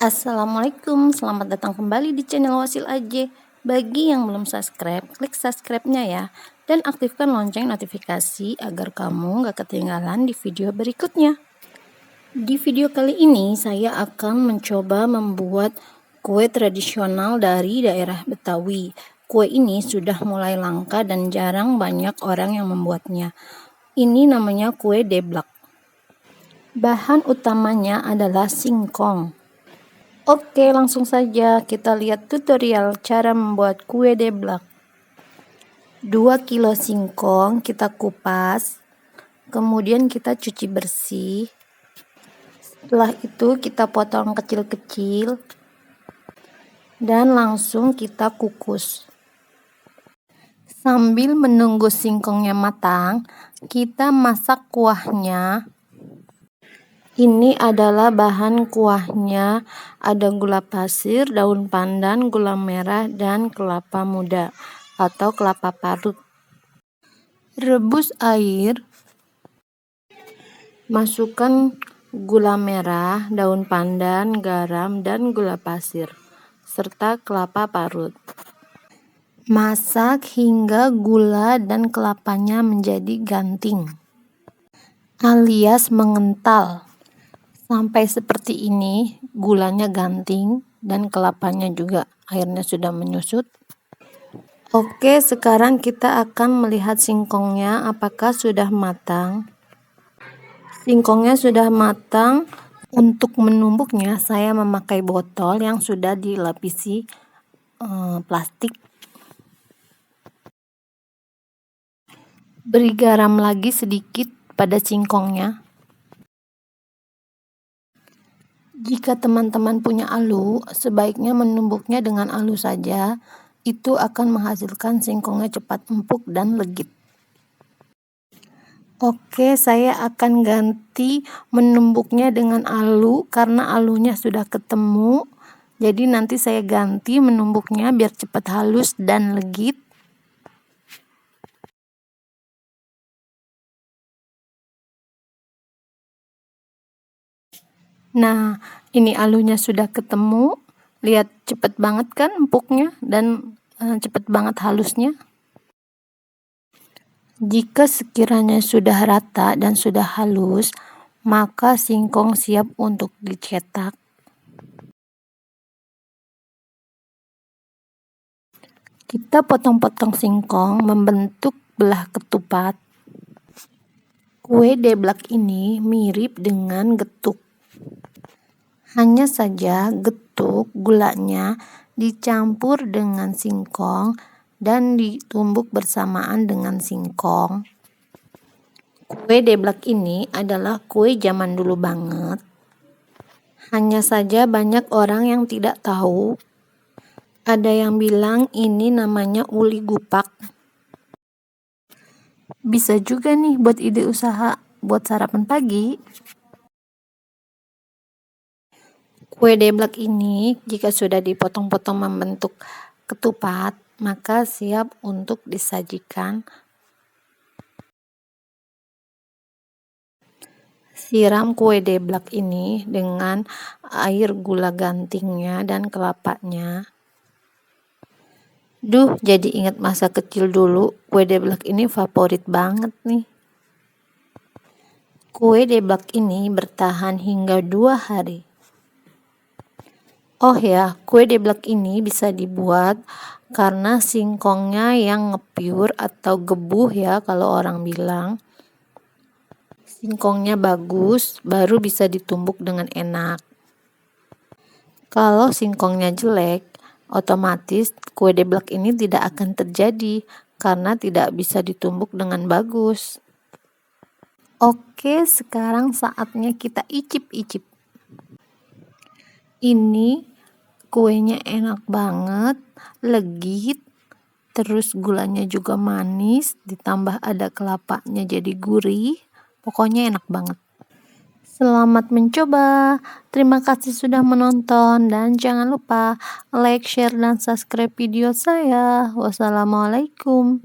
Assalamualaikum, selamat datang kembali di channel Wasil AJ. Bagi yang belum subscribe, klik subscribe-nya ya. Dan aktifkan lonceng notifikasi agar kamu gak ketinggalan di video berikutnya. Di video kali ini saya akan mencoba membuat kue tradisional dari daerah Betawi. Kue ini sudah mulai langka dan jarang banyak orang yang membuatnya. Ini namanya kue deblak. Bahan utamanya adalah singkong. Oke, langsung saja kita lihat tutorial cara membuat kue deblak. 2 kilo singkong kita kupas, kemudian kita cuci bersih. Setelah itu kita potong kecil-kecil dan langsung kita kukus. Sambil menunggu singkongnya matang, kita masak kuahnya. Ini adalah bahan kuahnya, ada gula pasir, daun pandan, gula merah, dan kelapa muda atau kelapa parut. Rebus air, masukkan gula merah, daun pandan, garam, dan gula pasir, serta kelapa parut. Masak hingga gula dan kelapanya menjadi ganting, alias mengental. Sampai seperti ini, gulanya ganting dan kelapanya juga airnya sudah menyusut. Oke, sekarang kita akan melihat singkongnya apakah sudah matang. Singkongnya sudah matang. Untuk menumbuknya saya memakai botol yang sudah dilapisi plastik. Beri garam lagi sedikit pada singkongnya. Jika teman-teman punya alu, sebaiknya menumbuknya dengan alu saja. Itu akan menghasilkan singkongnya cepat empuk dan legit. Oke, saya akan ganti menumbuknya dengan alu karena alunya sudah ketemu. Jadi nanti saya ganti menumbuknya biar cepat halus dan legit. Nah, ini alunya sudah ketemu. Lihat cepet banget kan empuknya dan cepet banget halusnya. Jika sekiranya sudah rata dan sudah halus, maka singkong siap untuk dicetak. Kita potong-potong singkong membentuk belah ketupat. Kue deblak ini mirip dengan getuk. Hanya saja getuk gulanya dicampur dengan singkong dan ditumbuk bersamaan dengan singkong. Kue deblak ini adalah kue zaman dulu banget. Hanya saja banyak orang yang tidak tahu. Ada yang bilang ini namanya uli gupak. Bisa juga nih buat ide usaha buat sarapan pagi. Kue deblak ini jika sudah dipotong-potong membentuk ketupat, maka siap untuk disajikan. Siram kue deblak ini dengan air gula gantingnya dan kelapanya. Duh, jadi ingat masa kecil dulu, kue deblak ini favorit banget nih. Kue deblak ini bertahan hingga 2 hari. Oh ya, kue deblak ini bisa dibuat karena singkongnya yang ngepiur atau gebuh ya kalau orang bilang. Singkongnya bagus, baru bisa ditumbuk dengan enak. Kalau singkongnya jelek, otomatis kue deblak ini tidak akan terjadi karena tidak bisa ditumbuk dengan bagus. Oke, sekarang saatnya kita icip-icip. Ini kuenya enak banget, legit, terus gulanya juga manis, ditambah ada kelapanya jadi gurih, pokoknya enak banget. Selamat mencoba, terima kasih sudah menonton dan jangan lupa like, share, dan subscribe video saya. Wassalamualaikum.